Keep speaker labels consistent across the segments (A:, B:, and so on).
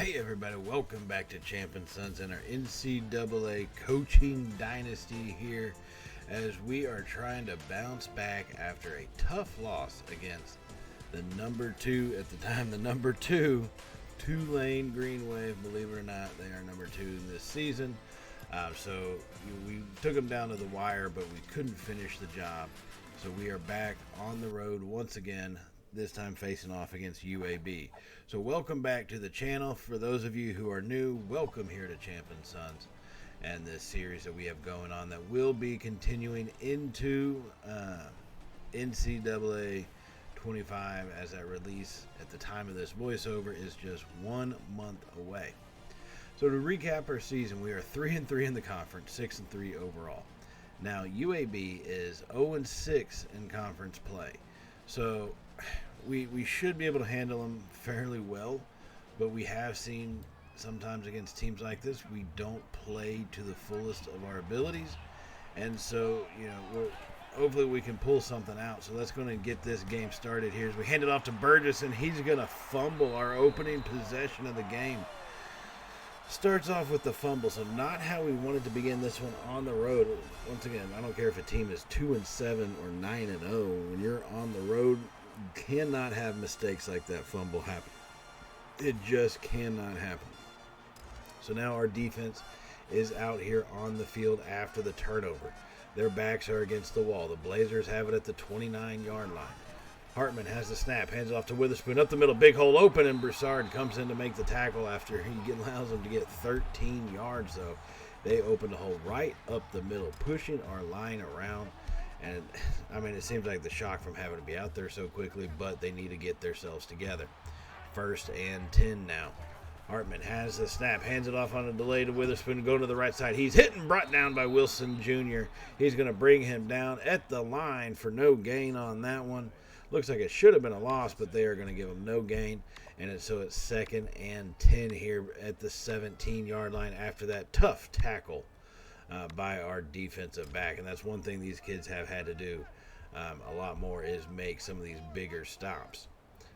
A: Hey everybody, welcome back to Champion Sons and our NCAA coaching dynasty here as we are trying to bounce back after a tough loss against the number two Tulane Green Wave. Believe it or not, they are number 2 in this season. So we took them down to the wire, but we couldn't finish the job. So we are back on the road once again, this time facing off against UAB. So welcome back to the channel. For those of you who are new, welcome here to Champion Sons and this series that we have going on that will be continuing into NCAA 25, as that release at the time of this voiceover is just 1 month away. So to recap our season, we are 3-3 in the conference, 6-3 overall. Now UAB is 0-6 in conference play. So we should be able to handle them fairly well, but we have seen sometimes against teams like this, we don't play to the fullest of our abilities. And so, hopefully we can pull something out. So let's go and get this game started here as we hand it off to Burgess, and he's going to fumble our opening possession of the game. Starts off with the fumble, so not how we wanted to begin this one on the road. Once again, I don't care if a team is 2-7 or 9-0. When you're on the road, you cannot have mistakes like that fumble happen. It just cannot happen. So now our defense is out here on the field after the turnover. Their backs are against the wall. The Blazers have it at the 29-yard line. Hartman has the snap, hands it off to Witherspoon, up the middle, big hole open, and Broussard comes in to make the tackle after he allows them to get 13 yards, though. They open the hole right up the middle, pushing our line around. And, it seems like the shock from having to be out there so quickly, but they need to get themselves together. 1st and 10 now. Hartman has the snap, hands it off on a delay to Witherspoon, go to the right side. He's hit and brought down by Wilson Jr. He's going to bring him down at the line for no gain on that one. Looks like it should have been a loss, but they are going to give him no gain. And so it's 2nd and 10 here at the 17-yard line after that tough tackle by our defensive back. And that's one thing these kids have had to do a lot more, is make some of these bigger stops.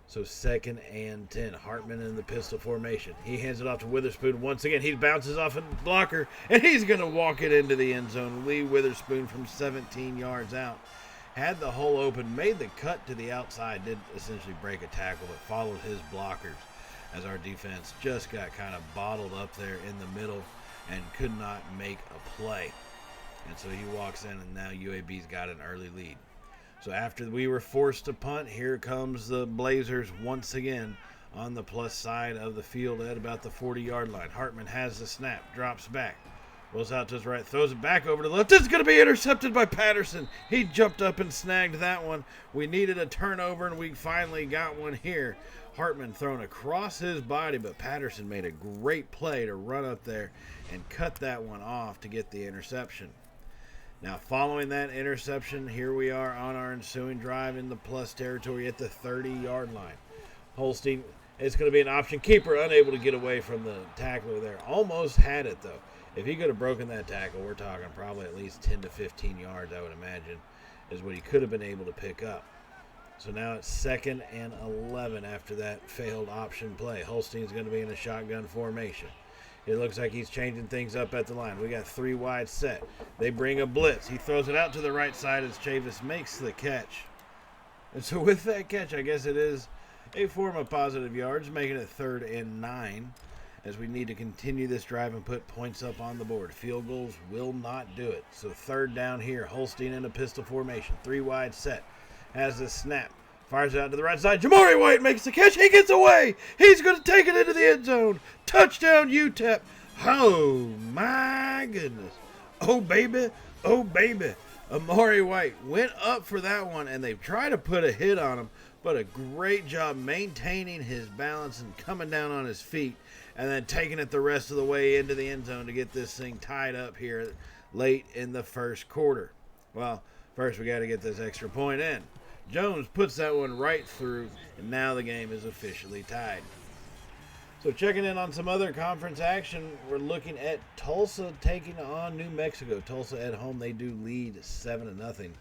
A: So 2nd and 10, Hartman in the pistol formation. He hands it off to Witherspoon once again. He bounces off a blocker, and he's going to walk it into the end zone. Lee Witherspoon from 17 yards out had the hole open, made the cut to the outside, did essentially break a tackle, but followed his blockers as our defense just got kind of bottled up there in the middle and could not make a play. And so he walks in, and now UAB's got an early lead. So after we were forced to punt, here comes the Blazers once again on the plus side of the field at about the 40-yard line. Hartman has the snap, drops back, rolls out to his right, throws it back over to the left. This is going to be intercepted by Patterson. He jumped up and snagged that one. We needed a turnover, and we finally got one here. Hartman thrown across his body, but Patterson made a great play to run up there and cut that one off to get the interception. Now, following that interception, here we are on our ensuing drive in the plus territory at the 30-yard line. Holstein is going to be an option keeper, unable to get away from the tackler there. Almost had it, though. If he could have broken that tackle, we're talking probably at least 10 to 15 yards, I would imagine, is what he could have been able to pick up. So now it's 2nd and 11 after that failed option play. Holstein's going to be in a shotgun formation. It looks like he's changing things up at the line. We got 3 wide set. They bring a blitz. He throws it out to the right side as Chavis makes the catch. And so with that catch, I guess it is a form of positive yards, making it 3rd and 9 as we need to continue this drive and put points up on the board. Field goals will not do it. So 3rd down here. Holstein in a pistol formation. 3 wide set. Has the snap. Fires it out to the right side. Jamari White makes the catch. He gets away. He's going to take it into the end zone. Touchdown, UTEP. Oh, my goodness. Oh, baby. Oh, baby. Amari White went up for that one, and they tried to put a hit on him, but a great job maintaining his balance and coming down on his feet and then taking it the rest of the way into the end zone to get this thing tied up here late in the first quarter. Well, first we got to get this extra point in. Jones puts that one right through, and now the game is officially tied. So checking in on some other conference action, we're looking at Tulsa taking on New Mexico. Tulsa at home, they do lead 7-0.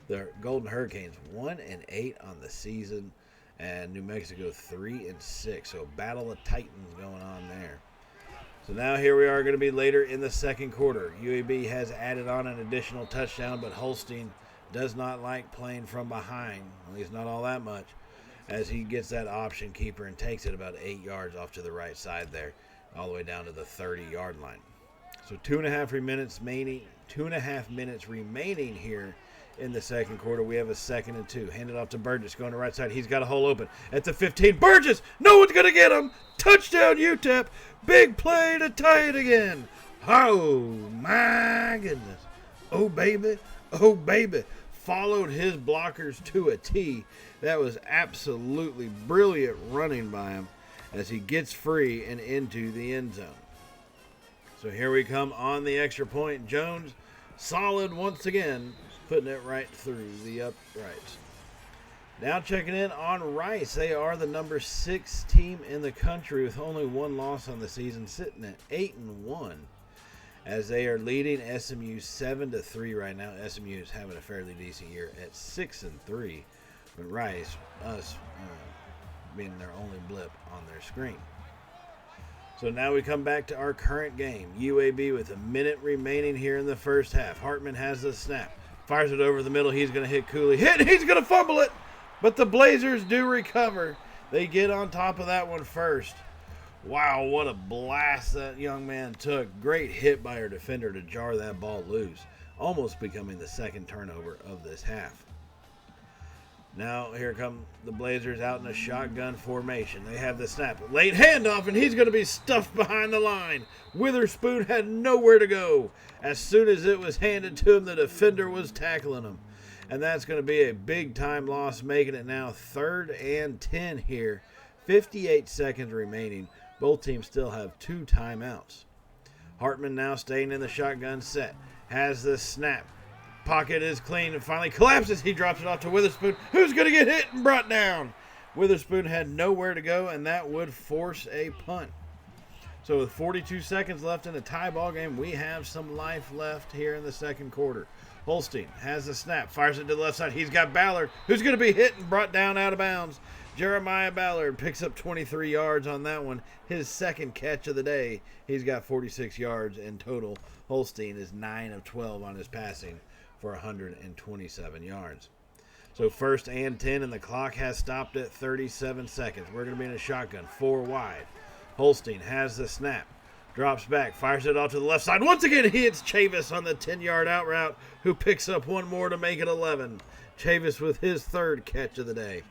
A: The Golden Hurricanes 1-8 on the season, and New Mexico 3-6. So battle of titans going on there. So now here we are going to be later in the second quarter. UAB has added on an additional touchdown, but Holstein does not like playing from behind, at least not all that much, as he gets that option keeper and takes it about 8 yards off to the right side there, all the way down to the 30-yard line. So 2.5 minutes remaining here in the second quarter. We have a 2nd and 2. Handed off to Burgess, going to the right side. He's got a hole open at the 15. Burgess! No one's going to get him! Touchdown, UTEP! Big play to tie it again. Oh, my goodness. Oh, baby. Oh, baby. Followed his blockers to a T. That was absolutely brilliant running by him as he gets free and into the end zone. So here we come on the extra point. Jones, solid once again, putting it right through the uprights. Now checking in on Rice. They are the number 6 team in the country with only 1 loss on the season, sitting at 8-1, as they are leading SMU 7-3 right now. SMU is having a fairly decent year at 6-3, but Rice, being their only blip on their screen. So now we come back to our current game. UAB with a minute remaining here in the first half. Hartman has the snap. Fires it over the middle. He's going to hit Cooley. He's going to fumble it. But the Blazers do recover. They get on top of that one first. Wow, what a blast that young man took. Great hit by our defender to jar that ball loose. Almost becoming the 2nd turnover of this half. Now here come the Blazers out in a shotgun formation. They have the snap. Late handoff, and he's going to be stuffed behind the line. Witherspoon had nowhere to go. As soon as it was handed to him, the defender was tackling him. And that's going to be a big-time loss, making it now 3rd and 10 here. 58 seconds remaining. Both teams still have 2 timeouts. Hartman now staying in the shotgun set. Has the snap. Pocket is clean and finally collapses. He drops it off to Witherspoon, who's going to get hit and brought down. Witherspoon had nowhere to go, and that would force a punt. So with 42 seconds left in a tie ball game, we have some life left here in the second quarter. Holstein has the snap, fires it to the left side. He's got Ballard, who's going to be hit and brought down out of bounds. Jeremiah Ballard picks up 23 yards on that one. His 2nd catch of the day. He's got 46 yards in total. Holstein is 9 of 12 on his passing for 127 yards. So 1st and 10, and the clock has stopped at 37 seconds. We're going to be in a shotgun, 4 wide. Holstein has the snap, drops back, fires it off to the left side. Once again, he hits Chavis on the 10-yard out route, who picks up 1 more to make it 11. Chavis with his 3rd catch of the day.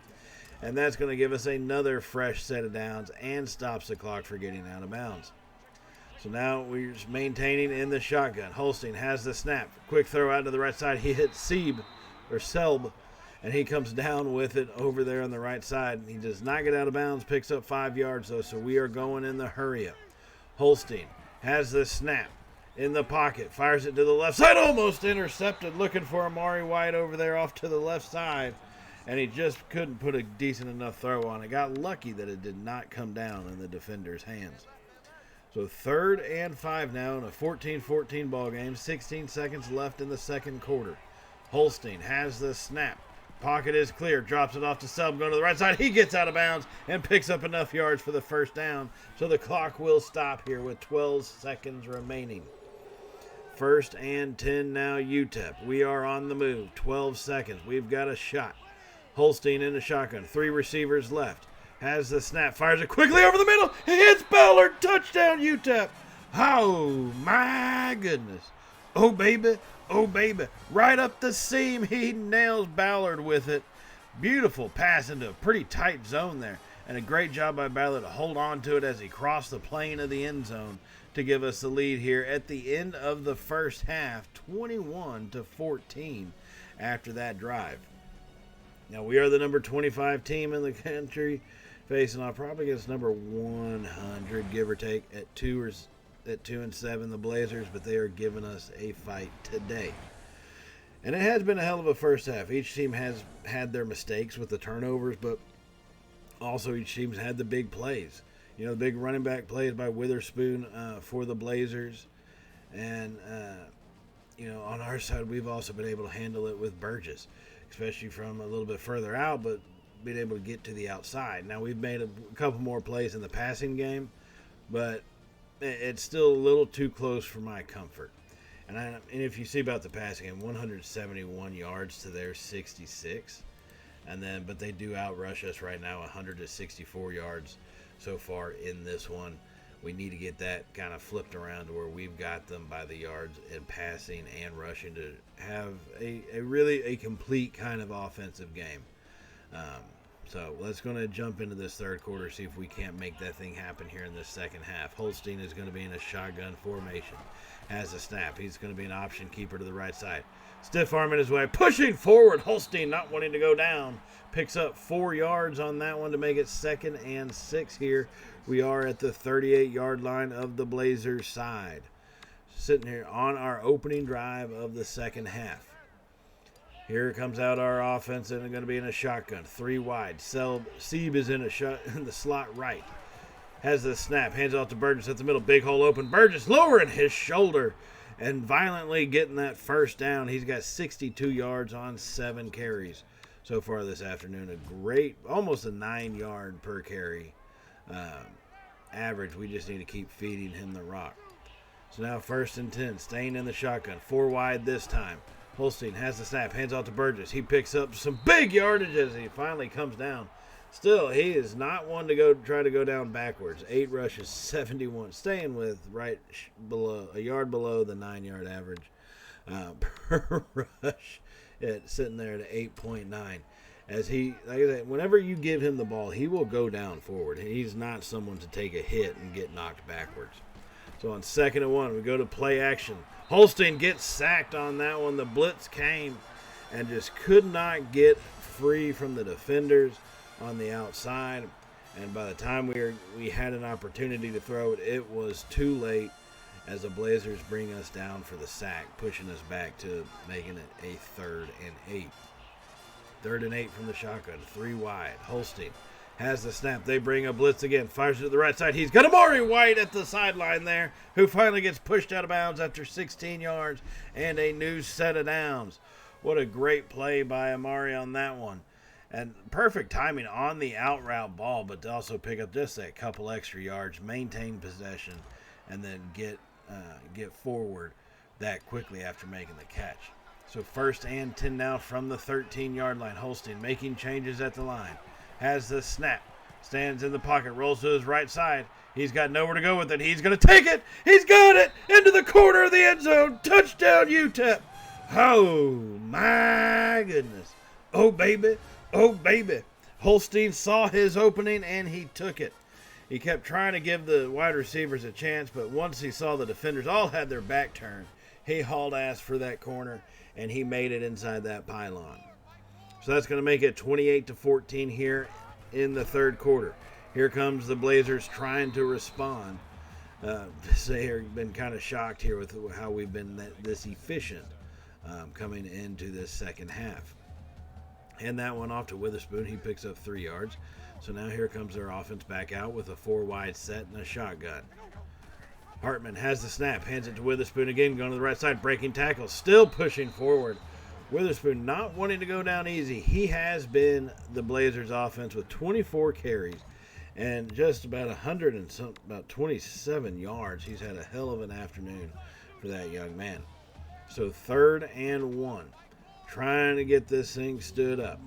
A: And that's going to give us another fresh set of downs and stops the clock for getting out of bounds. So now we're maintaining in the shotgun. Holstein has the snap. Quick throw out to the right side. He hits Selb, and he comes down with it over there on the right side. He does not get out of bounds, picks up 5 yards, though, so we are going in the hurry-up. Holstein has the snap in the pocket. Fires it to the left side. Almost intercepted. Looking for Amari White over there off to the left side. And he just couldn't put a decent enough throw on it. Got lucky that it did not come down in the defender's hands. So 3rd and 5 now in a 14-14 ball game. 16 seconds left in the second quarter. Holstein has the snap. Pocket is clear. Drops it off to Selb. Going to the right side. He gets out of bounds and picks up enough yards for the 1st down. So the clock will stop here with 12 seconds remaining. 1st and 10 now, UTEP. We are on the move. 12 seconds. We've got a shot. Holstein in the shotgun. 3 receivers left. Has the snap. Fires it quickly over the middle. He hits Ballard. Touchdown, UTEP. Oh, my goodness. Oh, baby. Oh, baby. Right up the seam. He nails Ballard with it. Beautiful pass into a pretty tight zone there. And a great job by Ballard to hold on to it as he crossed the plane of the end zone to give us the lead here at the end of the first half. 21-14 after that drive. Now, we are the number 25 team in the country, facing off probably against number 100, give or take, at 2-7, the Blazers, but they are giving us a fight today. And it has been a hell of a first half. Each team has had their mistakes with the turnovers, but also each team's had the big plays. You know, the big running back plays by Witherspoon for the Blazers. And, on our side, we've also been able to handle it with Burgess, especially from a little bit further out, but being able to get to the outside. Now, we've made a couple more plays in the passing game, but it's still a little too close for my comfort. And if you see about the passing game, 171 yards to their 66. But they do outrush us right now, 164 yards so far in this one. We need to get that kind of flipped around to where we've got them by the yards in passing and rushing to have a complete kind of offensive game. So let's going to jump into this third quarter, see if we can't make that thing happen here in this second half. Holstein is going to be in a shotgun formation. Has a snap. He's going to be an option keeper to the right side. Stiff arm in his way. Pushing forward. Holstein not wanting to go down. Picks up 4 yards on that one to make it 2nd and 6 here. We are at the 38-yard line of the Blazers side. Sitting here on our opening drive of the second half. Here comes out our offense, and they're going to be in a shotgun. 3 wide. Sieb is in the slot right. Has the snap. Hands off to Burgess at the middle. Big hole open. Burgess lowering his shoulder and violently getting that first down. He's got 62 yards on 7 carries so far this afternoon. A great, almost a 9-yard per carry average. We just need to keep feeding him the rock. So now 1st and 10. Staying in the shotgun. 4 wide this time. Holstein has the snap, hands off to Burgess. He picks up some big yardage as he finally comes down. Still, he is not one to try to go down backwards. 8 rushes, 71, staying with right below, a yard below the 9-yard average per rush. It's sitting there at 8.9. As he, like I said, whenever you give him the ball, he will go down forward. He's not someone to take a hit and get knocked backwards. So on 2nd and 1, we go to play action. Holstein gets sacked on that one. The blitz came and just could not get free from the defenders on the outside. And by the time we had an opportunity to throw it, it was too late as the Blazers bring us down for the sack, pushing us back to making it a 3rd and 8. 3rd and 8 from the shotgun, 3 wide. Holstein has the snap. They bring a blitz again. Fires it to the right side. He's got Amari White at the sideline there, who finally gets pushed out of bounds after 16 yards and a new set of downs. What a great play by Amari on that one. And perfect timing on the out route ball, but to also pick up just that couple extra yards, maintain possession, and then get forward that quickly after making the catch. So 1st and 10 now from the 13-yard line. Holstein making changes at the line. Has the snap, stands in the pocket, rolls to his right side. He's got nowhere to go with it. He's going to take it. He's got it into the corner of the end zone. Touchdown, UTEP. Oh, my goodness. Oh, baby. Oh, baby. Holstein saw his opening, and he took it. He kept trying to give the wide receivers a chance, but once he saw the defenders all had their back turned, he hauled ass for that corner, and he made it inside that pylon. So that's going to make it 28-14 here in the third quarter. Here comes the Blazers trying to respond. They have been kind of shocked here with how we've been this efficient coming into this second half. Hand that one off to Witherspoon. He picks up 3 yards. So now here comes their offense back out with a 4-wide set and a shotgun. Hartman has the snap, hands it to Witherspoon again, going to the right side, breaking tackles, still pushing forward. Witherspoon not wanting to go down easy. He has been the Blazers offense with 24 carries and just about 27 yards. He's had a hell of an afternoon for that young man. So 3rd and 1, trying to get this thing stood up.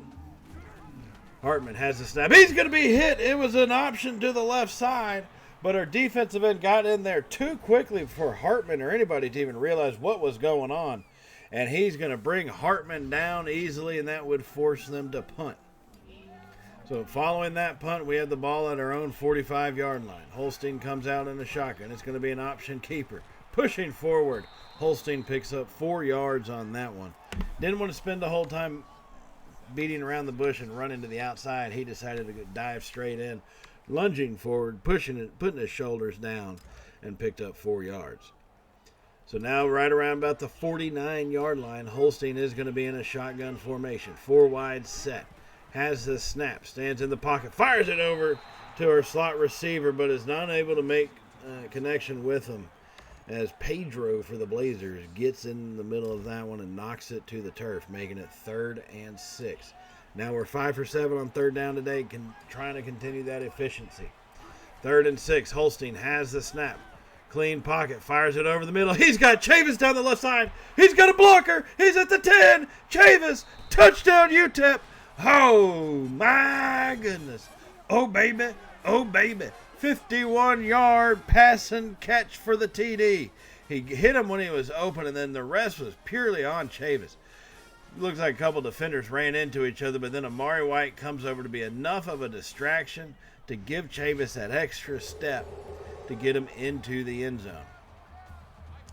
A: Hartman has the snap. He's going to be hit. It was an option to the left side, but our defensive end got in there too quickly for Hartman or anybody to even realize what was going on. And he's going to bring Hartman down easily, and that would force them to punt. So following that punt, we had the ball at our own 45-yard line. Holstein comes out in the shotgun. It's going to be an option keeper. Pushing forward. Holstein picks up 4 yards on that one. Didn't want to spend the whole time beating around the bush and running to the outside. He decided to dive straight in, lunging forward, pushing it, putting his shoulders down, and picked up 4 yards. So now right around about the 49-yard line, Holstein is going to be in a shotgun formation. 4-wide set. Has the snap. Stands in the pocket. Fires it over to our slot receiver, but is not able to make connection with him. As Pedro for the Blazers gets in the middle of that one and knocks it to the turf, making it 3rd and 6. Now we're 5 for 7 on 3rd down today, trying to continue that efficiency. 3rd and 6. Holstein has the snap. Clean pocket, fires it over the middle. He's got Chavis down the left side. He's got a blocker. He's at the 10. Chavis, touchdown UTEP. Oh, my goodness. Oh, baby. Oh, baby. 51-yard pass and catch for the TD. He hit him when he was open, and then the rest was purely on Chavis. Looks like a couple defenders ran into each other, but then Amari White comes over to be enough of a distraction to give Chavis that extra step to get him into the end zone.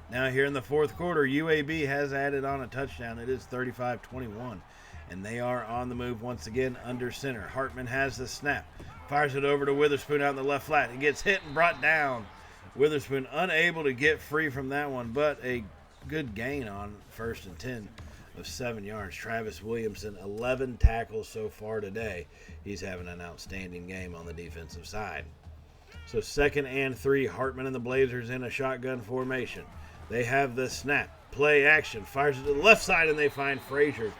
A: Now here in the fourth quarter, UAB has added on a touchdown. It is 35-21, and they are on the move once again under center. Hartman has the snap, fires it over to Witherspoon out in the left flat. He gets hit and brought down. Witherspoon unable to get free from that one, but a good gain on 1st and 10 of 7 yards. Travis Williamson, 11 tackles so far today. He's having an outstanding game on the defensive side. So 2nd and 3, Hartman and the Blazers in a shotgun formation. They have the snap, play action, fires it to the left side, and they find Frazier.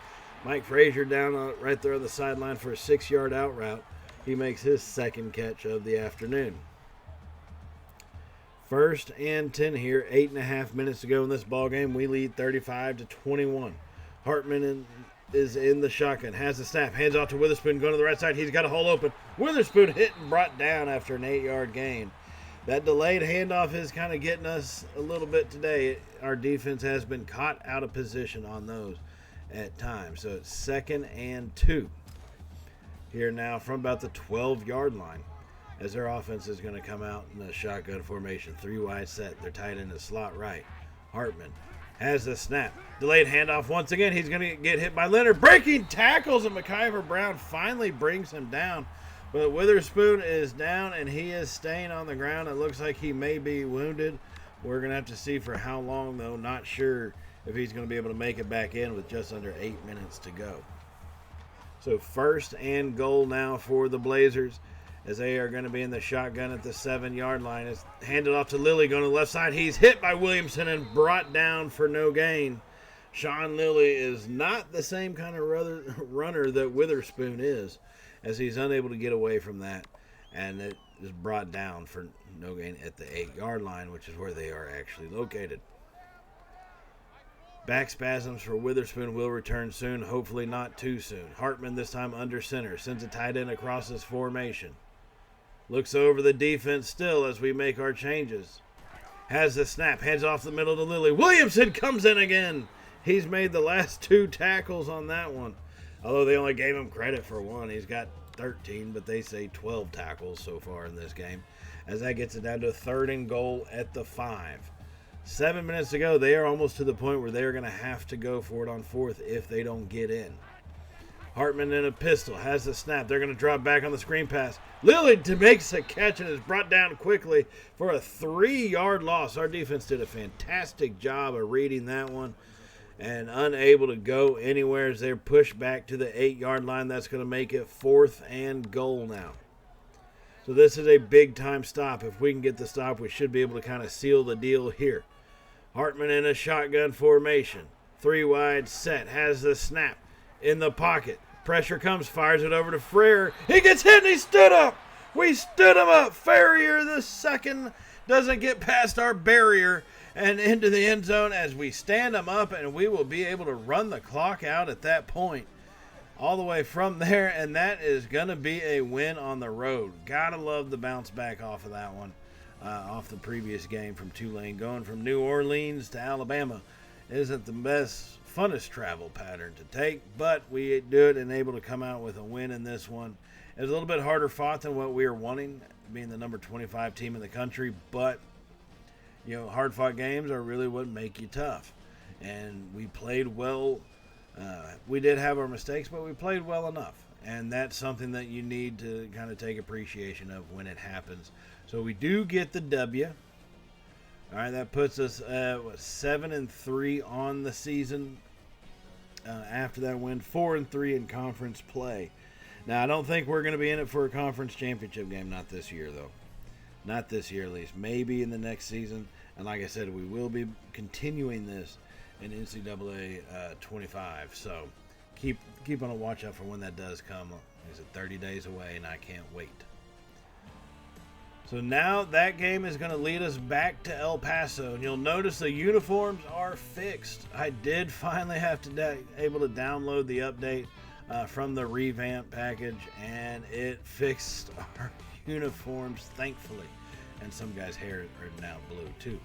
A: Mike Frazier down right there on the sideline for a 6-yard out route. He makes his 2nd catch of the afternoon. 1st and 10 here, 8.5 minutes to go in this ball game. We lead 35-21. Hartman is in the shotgun, has the snap, hands off to Witherspoon, going to the right side. He's got a hole open. Witherspoon hit and brought down after an 8-yard gain. That delayed handoff is kind of getting us a little bit today. Our defense has been caught out of position on those at times. So it's 2nd and 2 here now from about the 12-yard line as their offense is going to come out in a shotgun formation. 3 wide set. They're tight in the slot right. Hartman has the snap. Delayed handoff once again. He's going to get hit by Leonard. Breaking tackles, and McIver Brown finally brings him down. But Witherspoon is down, and he is staying on the ground. It looks like he may be wounded. We're going to have to see for how long, though. Not sure if he's going to be able to make it back in with just under 8 minutes to go. So 1st and goal now for the Blazers, as they are going to be in the shotgun at the 7-yard line. It's handed off to Lilly going to the left side. He's hit by Williamson and brought down for no gain. Sean Lilly is not the same kind of runner that Witherspoon is, as he's unable to get away from that. And it is brought down for no gain at the 8-yard line, which is where they are actually located. Back spasms for Witherspoon will return soon, hopefully not too soon. Hartman this time under center, sends a tight end across his formation. Looks over the defense still as we make our changes. Has the snap, hands off the middle to Lilly. Williamson comes in again. He's made the last 2 tackles on that one. Although they only gave him credit for 1. He's got 13, but they say 12 tackles so far in this game. As that gets it down to a 3rd and goal at the 5. 7 minutes to go. They are almost to the point where they're going to have to go for it on 4th if they don't get in. Hartman in a pistol, has the snap. They're going to drop back on the screen pass. Lillard makes a catch and is brought down quickly for a 3-yard loss. Our defense did a fantastic job of reading that one and unable to go anywhere as they're pushed back to the 8-yard line. That's going to make it 4th and goal now. So this is a big-time stop. If we can get the stop, we should be able to kind of seal the deal here. Hartman in a shotgun formation. 3 wide set, has the snap. In the pocket. Pressure comes, fires it over to Frere. He gets hit and he stood up. We stood him up. Ferrier the second doesn't get past our barrier and into the end zone as we stand him up, and we will be able to run the clock out at that point all the way from there, and that is going to be a win on the road. Gotta love the bounce back off of that one, off the previous game from Tulane. Going from New Orleans to Alabama isn't the best, funnest travel pattern to take, but we do it and able to come out with a win in this one. It was a little bit harder fought than what we were wanting, being the number 25 team in the country, but you know, hard fought games are really what make you tough, and we played well. We did have our mistakes, but we played well enough, and that's something that you need to kind of take appreciation of when it happens. So we do get the W. All right, that puts us 7-3 on the season. After that win, 4-3 in conference play. Now, I don't think we're going to be in it for a conference championship game. Not this year, though. Not this year, at least. Maybe in the next season. And like I said, we will be continuing this in NCAA 25. So keep on a watch out for when that does come. Is it 30 days away? And I can't wait. So now that game is going to lead us back to El Paso, and you'll notice the uniforms are fixed. I did finally have to able to download the update from the revamp package, and it fixed our uniforms, thankfully. And some guys' hair are now blue too.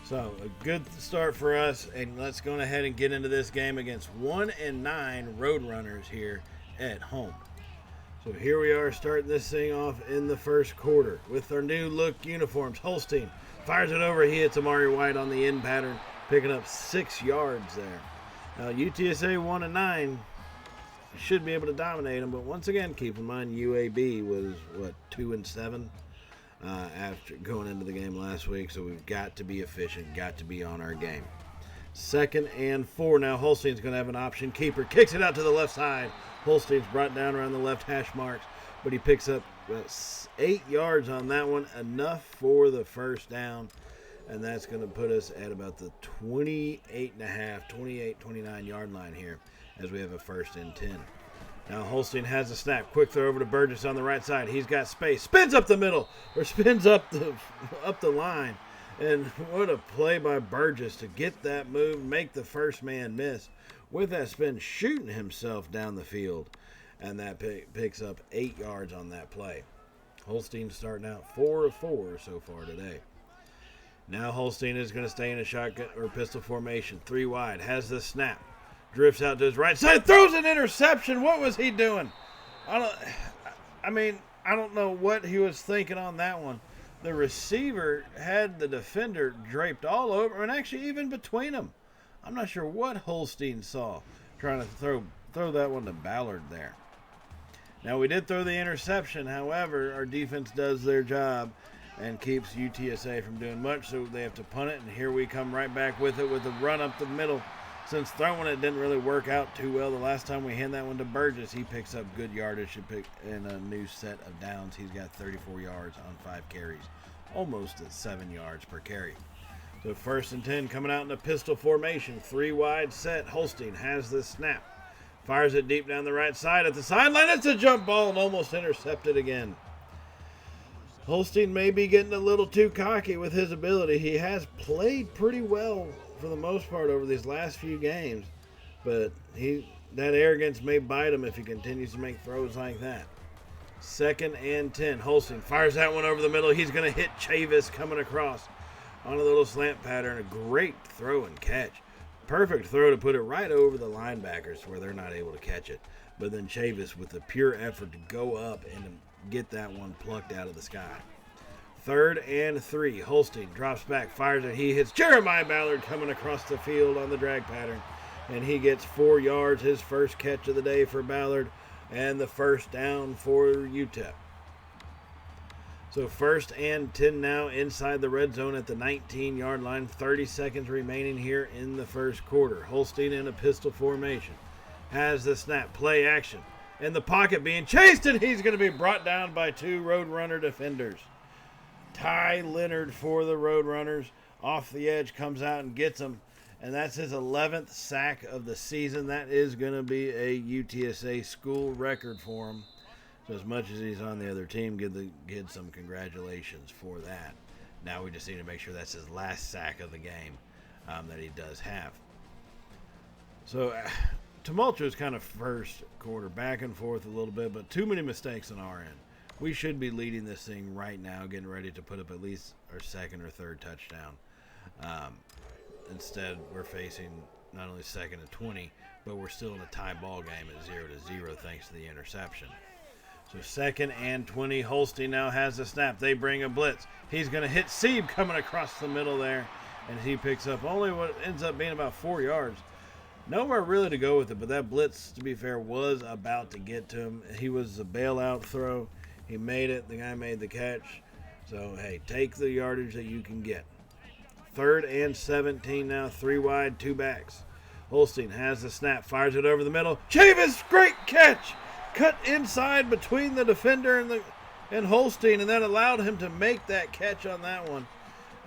A: So a good start for us, and let's go ahead and get into this game against 1-9 Roadrunners here at home. So here we are starting this thing off in the first quarter with our new look uniforms. Holstein fires it over. He hits Amari White on the end pattern, picking up 6 yards there. Now UTSA 1-9 should be able to dominate them, but once again, keep in mind UAB was, 2-7 after going into the game last week. So we've got to be efficient, got to be on our game. 2nd and 4. Now Holstein's going to have an option. Keeper kicks it out to the left side. Holstein's brought down around the left hash marks, but he picks up about 8 yards on that one, enough for the first down, and that's going to put us at about the 28, 29 yard line here as we have a 1st and 10. Now Holstein has a snap. Quick throw over to Burgess on the right side. He's got space. Spins up the middle, or spins up the line. And what a play by Burgess to get that move, make the first man miss. With that spin, shooting himself down the field. And that picks up 8 yards on that play. Holstein starting out 4 of 4 so far today. Now Holstein is going to stay in a shotgun or pistol formation. 3 wide, has the snap. Drifts out to his right side, throws an interception. What was he doing? I don't know what he was thinking on that one. The receiver had the defender draped all over, and actually even between them. I'm not sure what Holstein saw trying to throw that one to Ballard there. Now we did throw the interception. However, our defense does their job and keeps UTSA from doing much, so they have to punt it, and here we come right back with it with a run up the middle. Since throwing it didn't really work out too well the last time we hand that one to Burgess, he picks up good yardage in a new set of downs. He's got 34 yards on 5 carries, almost at 7 yards per carry. So 1st and 10 coming out in a pistol formation, 3 wide set. Holstein has the snap, fires it deep down the right side at the sideline. It's a jump ball and almost intercepted again. Holstein may be getting a little too cocky with his ability. He has played pretty well for the most part over these last few games, but that arrogance may bite him if he continues to make throws like that. 2nd and 10. Holstein fires that one over the middle. He's going to hit Chavis coming across on a little slant pattern. A great throw and catch. Perfect throw to put it right over the linebackers where they're not able to catch it. But then Chavis with the pure effort to go up and to get that one plucked out of the sky. 3rd and 3. Holstein drops back, fires it. He hits Jeremiah Ballard coming across the field on the drag pattern. And he gets 4 yards, his first catch of the day for Ballard, and the first down for UTEP. So 1st and 10 now inside the red zone at the 19-yard line. 30 seconds remaining here in the first quarter. Holstein in a pistol formation. Has the snap, play action. In the pocket being chased, and he's going to be brought down by 2 Roadrunner defenders. Ty Leonard for the Roadrunners. Off the edge, comes out and gets him. And that's his 11th sack of the season. That is going to be a UTSA school record for him. So as much as he's on the other team, get some congratulations for that. Now we just need to make sure that's his last sack of the game that he does have. So tumultuous kind of first quarter, back and forth a little bit, but too many mistakes on our end. We should be leading this thing right now, getting ready to put up at least our 2nd or 3rd touchdown. Instead, we're facing not only 2nd and 20, but we're still in a tie ball game at 0-0 thanks to the interception. So 2nd and 20. Holstein now has the snap. They bring a blitz. He's going to hit Sieb coming across the middle there, and he picks up only what ends up being about 4 yards. Nowhere really to go with it, but that blitz, to be fair, was about to get to him. He was a bailout throw. He made it. The guy made the catch. So, hey, take the yardage that you can get. 3rd and 17 now. 3 wide, 2 backs. Holstein has the snap. Fires it over the middle. Chavis, great catch. Cut inside between the defender and Holstein, and that allowed him to make that catch on that one.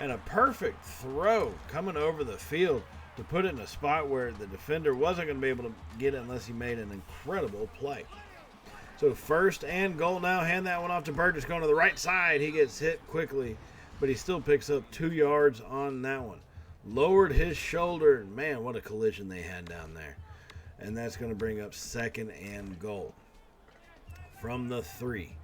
A: And a perfect throw coming over the field to put it in a spot where the defender wasn't going to be able to get it unless he made an incredible play. So first and goal now. Hand that one off to Burgess going to the right side. He gets hit quickly, but he still picks up 2 yards on that one. Lowered his shoulder. Man, what a collision they had down there. And that's going to bring up second and goal. From the 3.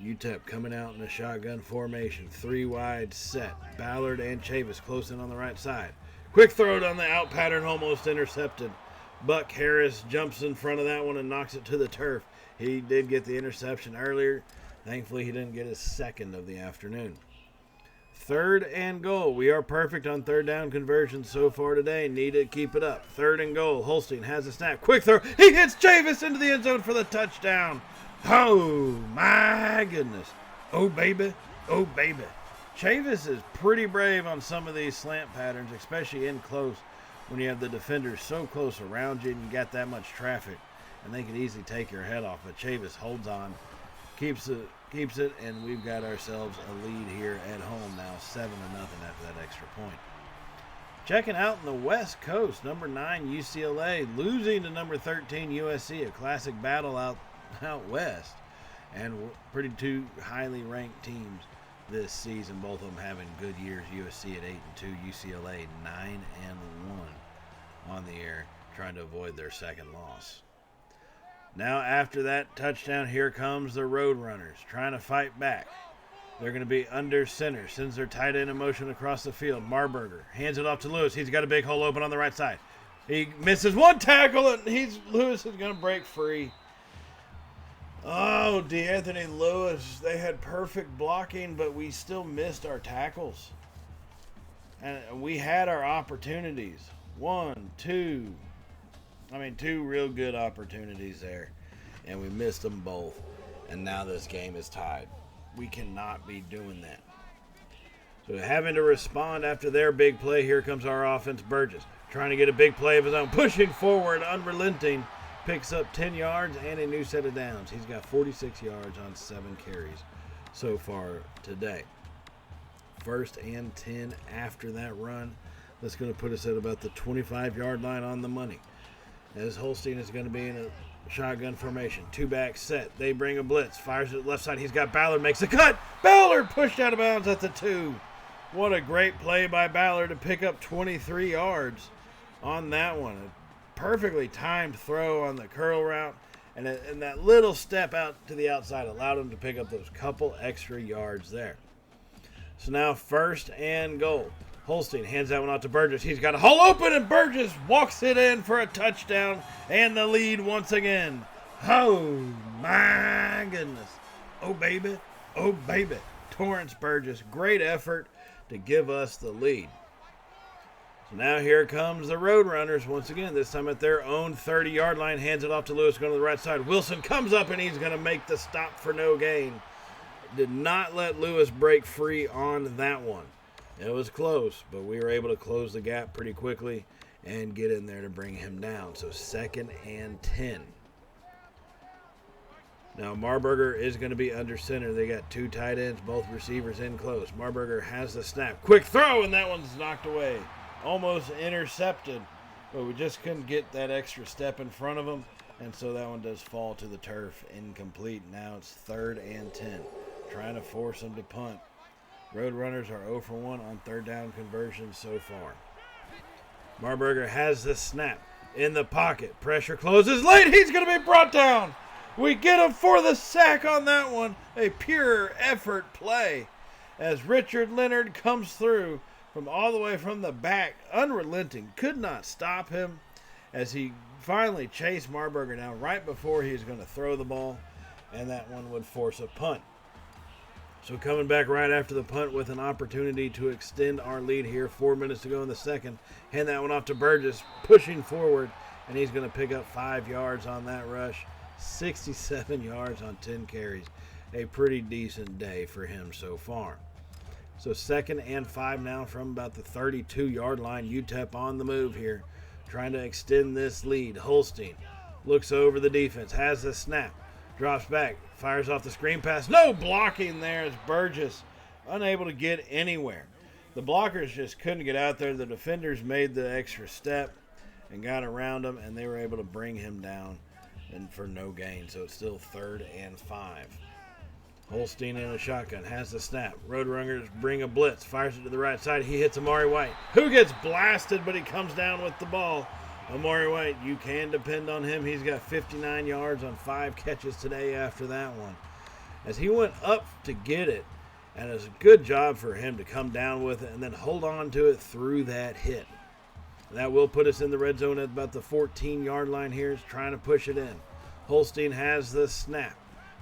A: UTEP coming out in a shotgun formation. 3 wide set. Ballard and Chavis close in on the right side. Quick throw down the out pattern, almost intercepted. Buck Harris jumps in front of that one and knocks it to the turf. He did get the interception earlier. Thankfully, he didn't get his second of the afternoon. Third and goal. We are perfect on third down conversions so far today. Need to keep it up. Third and goal. Holstein has a snap. Quick throw. He hits Chavis into the end zone for the touchdown. Oh, my goodness. Oh, baby. Oh, baby. Chavis is pretty brave on some of these slant patterns, especially in close when you have the defenders so close around you and you got that much traffic, and they could easily take your head off. But Chavis holds on, keeps it, and we've got ourselves a lead here at home now, 7-0 after that extra point. Checking out in the West Coast, number 9 UCLA losing to number 13 USC, a classic battle out west, and pretty 2 highly ranked teams this season, both of them having good years. USC at 8-2, UCLA 9-1 on the air, trying to avoid their second loss. Now after that touchdown, here comes the Roadrunners trying to fight back. They're going to be under center, sends their tight end in motion across the field. Marburger hands it off to Lewis. He's got a big hole open on the right side. He misses one tackle, and Lewis is going to break free. Oh, D'Anthony Lewis, they had perfect blocking, but we still missed our tackles. And we had our opportunities. 2 real good opportunities there. And we missed them both. And now this game is tied. We cannot be doing that. So having to respond after their big play, here comes our offense, Burgess. Trying to get a big play of his own. Pushing forward, unrelenting. Picks up 10 yards and a new set of downs. He's got 46 yards on 7 carries so far today. First and 10 after that run. That's going to put us at about the 25-yard line on the money. As Holstein is going to be in a shotgun formation. 2-back set. They bring a blitz. Fires it left side. He's got Ballard. Makes a cut. Ballard pushed out of bounds at the 2. What a great play by Ballard to pick up 23 yards on that one. Perfectly timed throw on the curl route, and that little step out to the outside allowed him to pick up those couple extra yards there. So now first and goal. Holstein hands that one out to Burgess. He's got a hole open, and Burgess walks it in for a touchdown and the lead once again. Oh, my goodness. Oh, baby. Oh, baby. Torrance Burgess, great effort to give us the lead. So now here comes the Roadrunners once again, this time at their own 30-yard line. Hands it off to Lewis going to the right side. Wilson comes up, and he's going to make the stop for no gain. Did not let Lewis break free on that one. It was close, but we were able to close the gap pretty quickly and get in there to bring him down. So 2nd and 10. Now Marburger is going to be under center. They got 2 tight ends, both receivers in close. Marburger has the snap. Quick throw, and that one's knocked away. Almost intercepted, but we just couldn't get that extra step in front of him, and so that one does fall to the turf, incomplete. Now it's 3rd and 10, trying to force them to punt. Roadrunners are 0 for 1 on third down conversions so far. Marburger has the snap in the pocket. Pressure closes late. He's going to be brought down. We get him for the sack on that one. A pure effort play as Richard Leonard comes through from all the way from the back, unrelenting, could not stop him as he finally chased Marburger down right before he was going to throw the ball, and that one would force a punt. So coming back right after the punt with an opportunity to extend our lead here, 4 minutes to go in the second. Hand that one off to Burgess, pushing forward, and he's going to pick up 5 yards on that rush, 67 yards on 10 carries. A pretty decent day for him so far. So 2nd and 5 now from about the 32-yard line. UTEP on the move here, trying to extend this lead. Holstein looks over the defense, has the snap, drops back, fires off the screen pass. No blocking there as Burgess unable to get anywhere. The blockers just couldn't get out there. The defenders made the extra step and got around him, and they were able to bring him down and for no gain. So it's still 3rd and 5. Holstein in a shotgun, has the snap. Roadrunners bring a blitz, fires it to the right side. He hits Amari White, who gets blasted, but he comes down with the ball. Amari White, you can depend on him. He's got 59 yards on 5 catches today after that one. As he went up to get it, and it was a good job for him to come down with it and then hold on to it through that hit. That will put us in the red zone at about the 14-yard line here. He's trying to push it in. Holstein has the snap.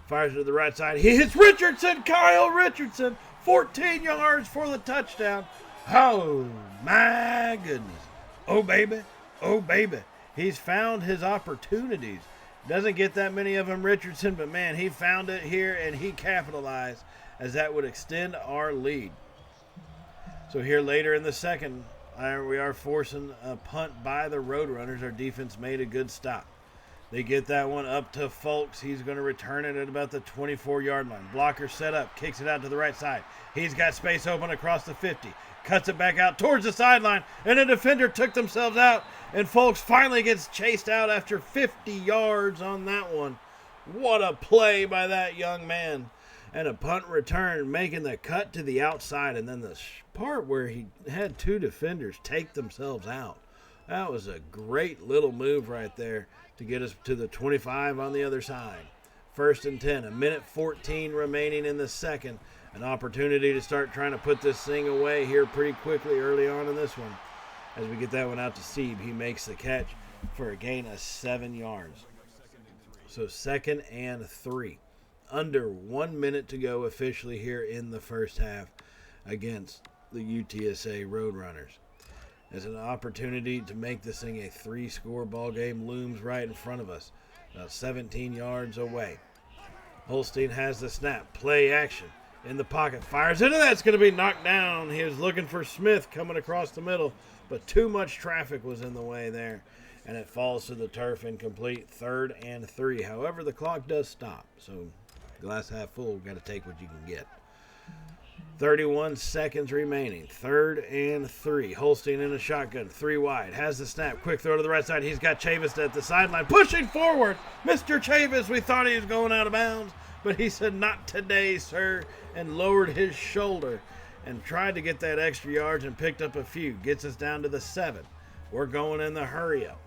A: Fires it to the right side. He hits Richardson. Kyle Richardson. 14 yards for the touchdown. Oh, my goodness. Oh, baby. Oh, baby. He's found his opportunities. Doesn't get that many of them, Richardson, but, man, he found it here, and he capitalized as that would extend our lead. So here later in the second, we are forcing a punt by the Roadrunners. Our defense made a good stop. They get that one up to Folks. He's going to return it at about the 24-yard line. Blocker set up, kicks it out to the right side. He's got space open across the 50. Cuts it back out towards the sideline, and a defender took themselves out, and Folks finally gets chased out after 50 yards on that one. What a play by that young man. And a punt return, making the cut to the outside, and then the part where he had 2 defenders take themselves out. That was a great little move right there to get us to the 25 on the other side. 1st and 10, a minute 14 remaining in the second. An opportunity to start trying to put this thing away here pretty quickly early on in this one. As we get that one out to Sieb, he makes the catch for a gain of 7 yards. So 2nd and 3. Under 1 minute to go officially here in the first half against the UTSA Roadrunners. As an opportunity to make this thing a 3-score ball game looms right in front of us, about 17 yards away. Holstein has the snap, play action in the pocket, fires into that. It's going to be knocked down. He was looking for Smith coming across the middle, but too much traffic was in the way there, and it falls to the turf incomplete. 3rd and 3. However, the clock does stop, so glass half full, got to take what you can get. 31 seconds remaining. 3rd and 3. Holstein in a shotgun. 3 wide. Has the snap. Quick throw to the right side. He's got Chavis at the sideline. Pushing forward. Mr. Chavis, we thought he was going out of bounds, but he said, "Not today, sir," and lowered his shoulder and tried to get that extra yards and picked up a few. Gets us down to the 7. We're going in the hurry-up.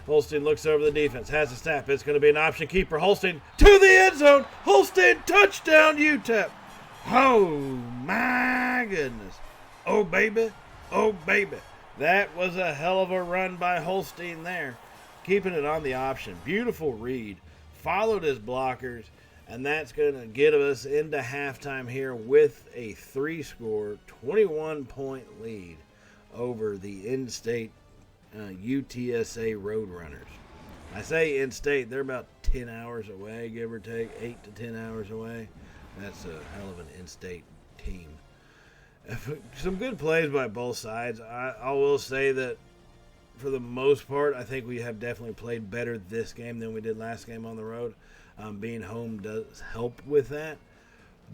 A: Holstein looks over the defense, has the snap. It's going to be an option keeper. Holstein to the end zone. Holstein, touchdown, UTEP. Oh, my goodness. Oh, baby. Oh, baby. That was a hell of a run by Holstein there. Keeping it on the option. Beautiful read. Followed his blockers. And that's going to get us into halftime here with a 3-score, 21-point lead over the in-state UTSA Roadrunners. I say in-state, they're about 10 hours away, give or take, 8 to 10 hours away. That's a hell of an in-state team. Some good plays by both sides. I will say that for the most part, I think we have definitely played better this game than we did last game on the road. Being home does help with that.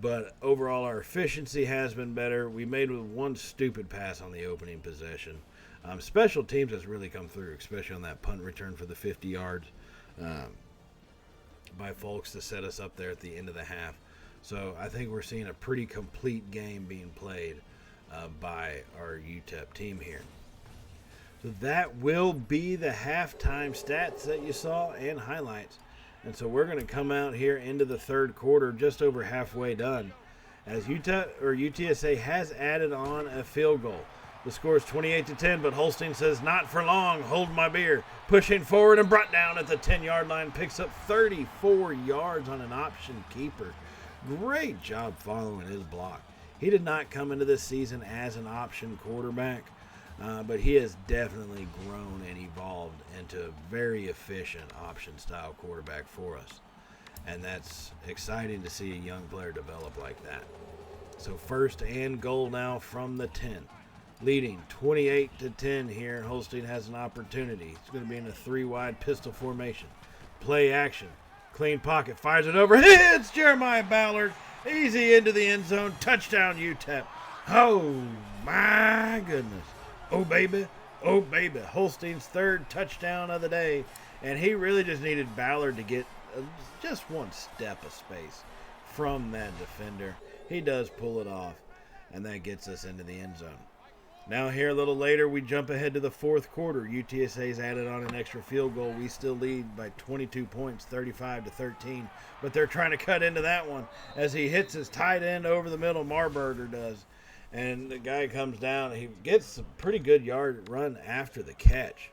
A: But overall, our efficiency has been better. We made one stupid pass on the opening possession. Special teams has really come through, especially on that punt return for the 50 yards by Folks to set us up there at the end of the half. So I think we're seeing a pretty complete game being played by our UTEP team here. So that will be the halftime stats that you saw and highlights. And so we're going to come out here into the third quarter just over halfway done as UTSA has added on a field goal. The score is 28-10, but Holstein says, "Not for long, hold my beer." Pushing forward and brought down at the 10-yard line, picks up 34 yards on an option keeper. Great job following his block. He did not come into this season as an option quarterback, but he has definitely grown and evolved into a very efficient option-style quarterback for us. And that's exciting to see a young player develop like that. So 1st and goal now from the 10. Leading 28-10 here. Holstein has an opportunity. It's going to be in a 3-wide pistol formation. Play action. Clean pocket. Fires it over. Hits Jeremiah Ballard. Easy into the end zone. Touchdown, UTEP. Oh, my goodness. Oh, baby. Oh, baby. Holstein's 3rd touchdown of the day. And he really just needed Ballard to get just one step of space from that defender. He does pull it off, and that gets us into the end zone. Now here a little later, we jump ahead to the fourth quarter. UTSA's added on an extra field goal. We still lead by 22 points, 35-13. But they're trying to cut into that one as he hits his tight end over the middle. Marburger does. And the guy comes down. He gets a pretty good yard run after the catch.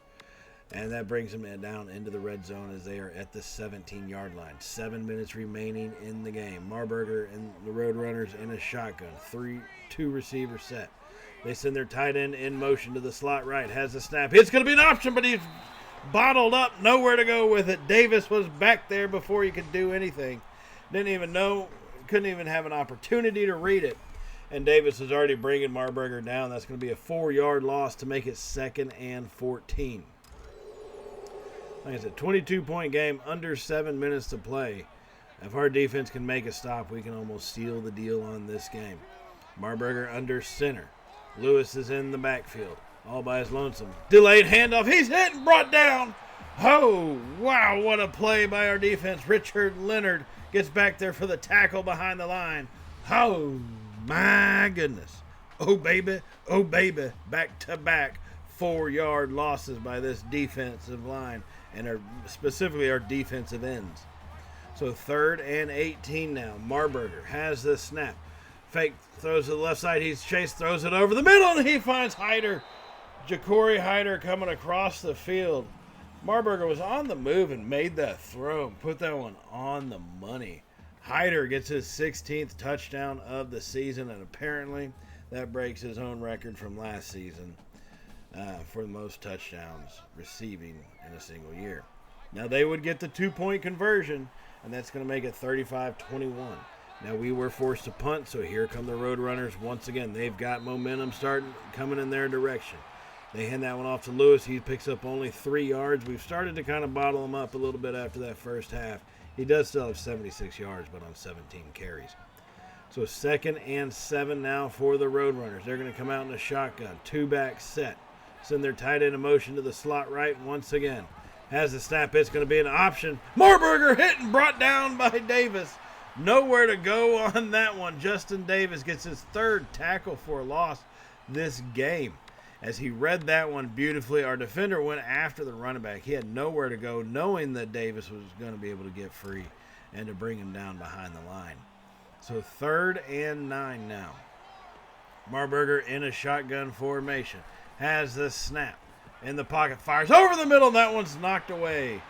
A: And that brings him down into the red zone as they are at the 17-yard line. 7 minutes remaining in the game. Marburger and the Roadrunners in a shotgun. 2 receivers set. They send their tight end in motion to the slot right. Has the snap. It's going to be an option, but he's bottled up. Nowhere to go with it. Davis was back there before he could do anything. Didn't even know. Couldn't even have an opportunity to read it. And Davis is already bringing Marburger down. That's going to be a 4-yard loss to make it 2nd and 14. Like I said, 22-point game, under 7 minutes to play. If our defense can make a stop, we can almost seal the deal on this game. Marburger under center. Lewis is in the backfield, all by his lonesome. Delayed handoff. He's hit and brought down. Oh, wow, what a play by our defense. Richard Leonard gets back there for the tackle behind the line. Oh, my goodness. Oh, baby. Oh, baby. Back-to-back 4-yard losses by this defensive line, and specifically our defensive ends. So 3rd and 18 now. Marburger has the snap. Fake, throws to the left side. He's chased, throws it over the middle, and he finds Hyder. Ja'Cory Hyder coming across the field. Marburger was on the move and made that throw. Put that one on the money. Hyder gets his 16th touchdown of the season, and apparently that breaks his own record from last season for the most touchdowns receiving in a single year. Now they would get the 2-point conversion, and that's going to make it 35-21. Now we were forced to punt, so here come the Roadrunners once again. They've got momentum coming in their direction. They hand that one off to Lewis. He picks up only 3 yards. We've started to kind of bottle him up a little bit after that first half. He does still have 76 yards, but on 17 carries. So 2nd and 7 now for the Roadrunners. They're going to come out in a shotgun. 2-back set. Send their tight end in motion to the slot right once again. Has the snap. It's going to be an option. Marburger hit and brought down by Davis. Nowhere to go on that one. Justin Davis gets his 3rd tackle for a loss this game. As he read that one beautifully, our defender went after the running back. He had nowhere to go, knowing that Davis was going to be able to get free and to bring him down behind the line. So 3rd and 9 now. Marburger in a shotgun formation. Has the snap. In the pocket, fires over the middle, and that one's knocked away.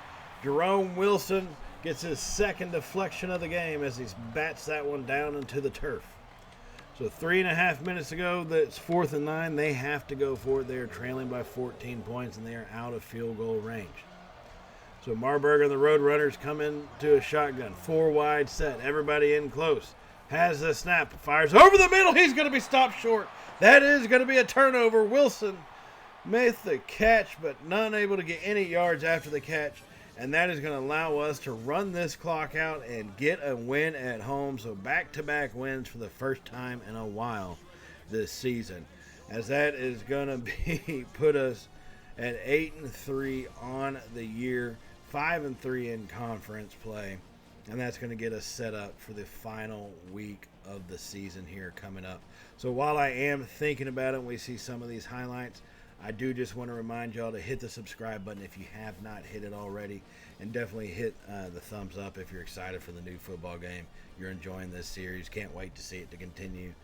A: Jerome Wilson gets his 2nd deflection of the game as he bats that one down into the turf. So 3.5 minutes to go. That's 4th and 9. They have to go for it. They are trailing by 14 points, and they are out of field goal range. So Marburger and the Roadrunners come into a shotgun. 4 wide set. Everybody in close. Has the snap. Fires over the middle. He's going to be stopped short. That is going to be a turnover. Wilson made the catch, but not able to get any yards after the catch. And that is going to allow us to run this clock out and get a win at home. So back-to-back wins for the first time in a while this season. As that is going to put us at 8-3 on the year, 5-3 in conference play. And that's going to get us set up for the final week of the season here coming up. So while I am thinking about it, we see some of these highlights, I do just want to remind y'all to hit the subscribe button if you have not hit it already, and definitely hit the thumbs up if you're excited for the new football game. You're enjoying this series. Can't wait to see it to continue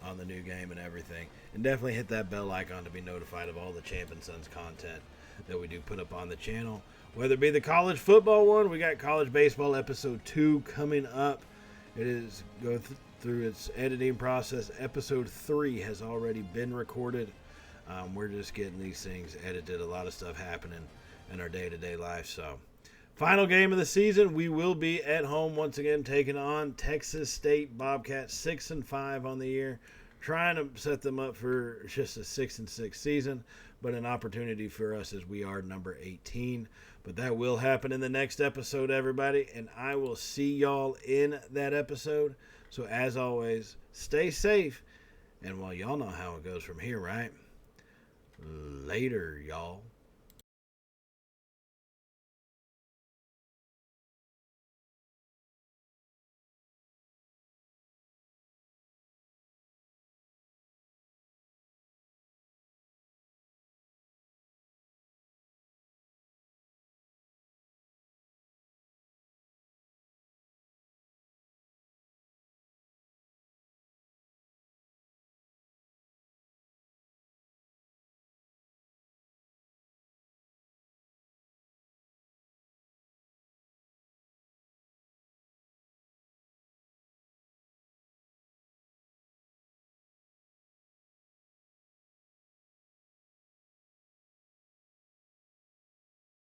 A: on the new game and everything. And definitely hit that bell icon to be notified of all the Champ and Sons content that we do put up on the channel. Whether it be the college football one, we got college baseball episode 2 coming up. It is going through its editing process. Episode 3 has already been recorded. We're just getting these things edited. A lot of stuff happening in our day-to-day life. So, final game of the season, we will be at home once again, taking on Texas State Bobcats, 6-5 on the year, trying to set them up for just a 6-6 season, but an opportunity for us as we are number 18. But that will happen in the next episode, everybody, and I will see y'all in that episode. So, as always, stay safe, and well, y'all know how it goes from here, right? Later, y'all.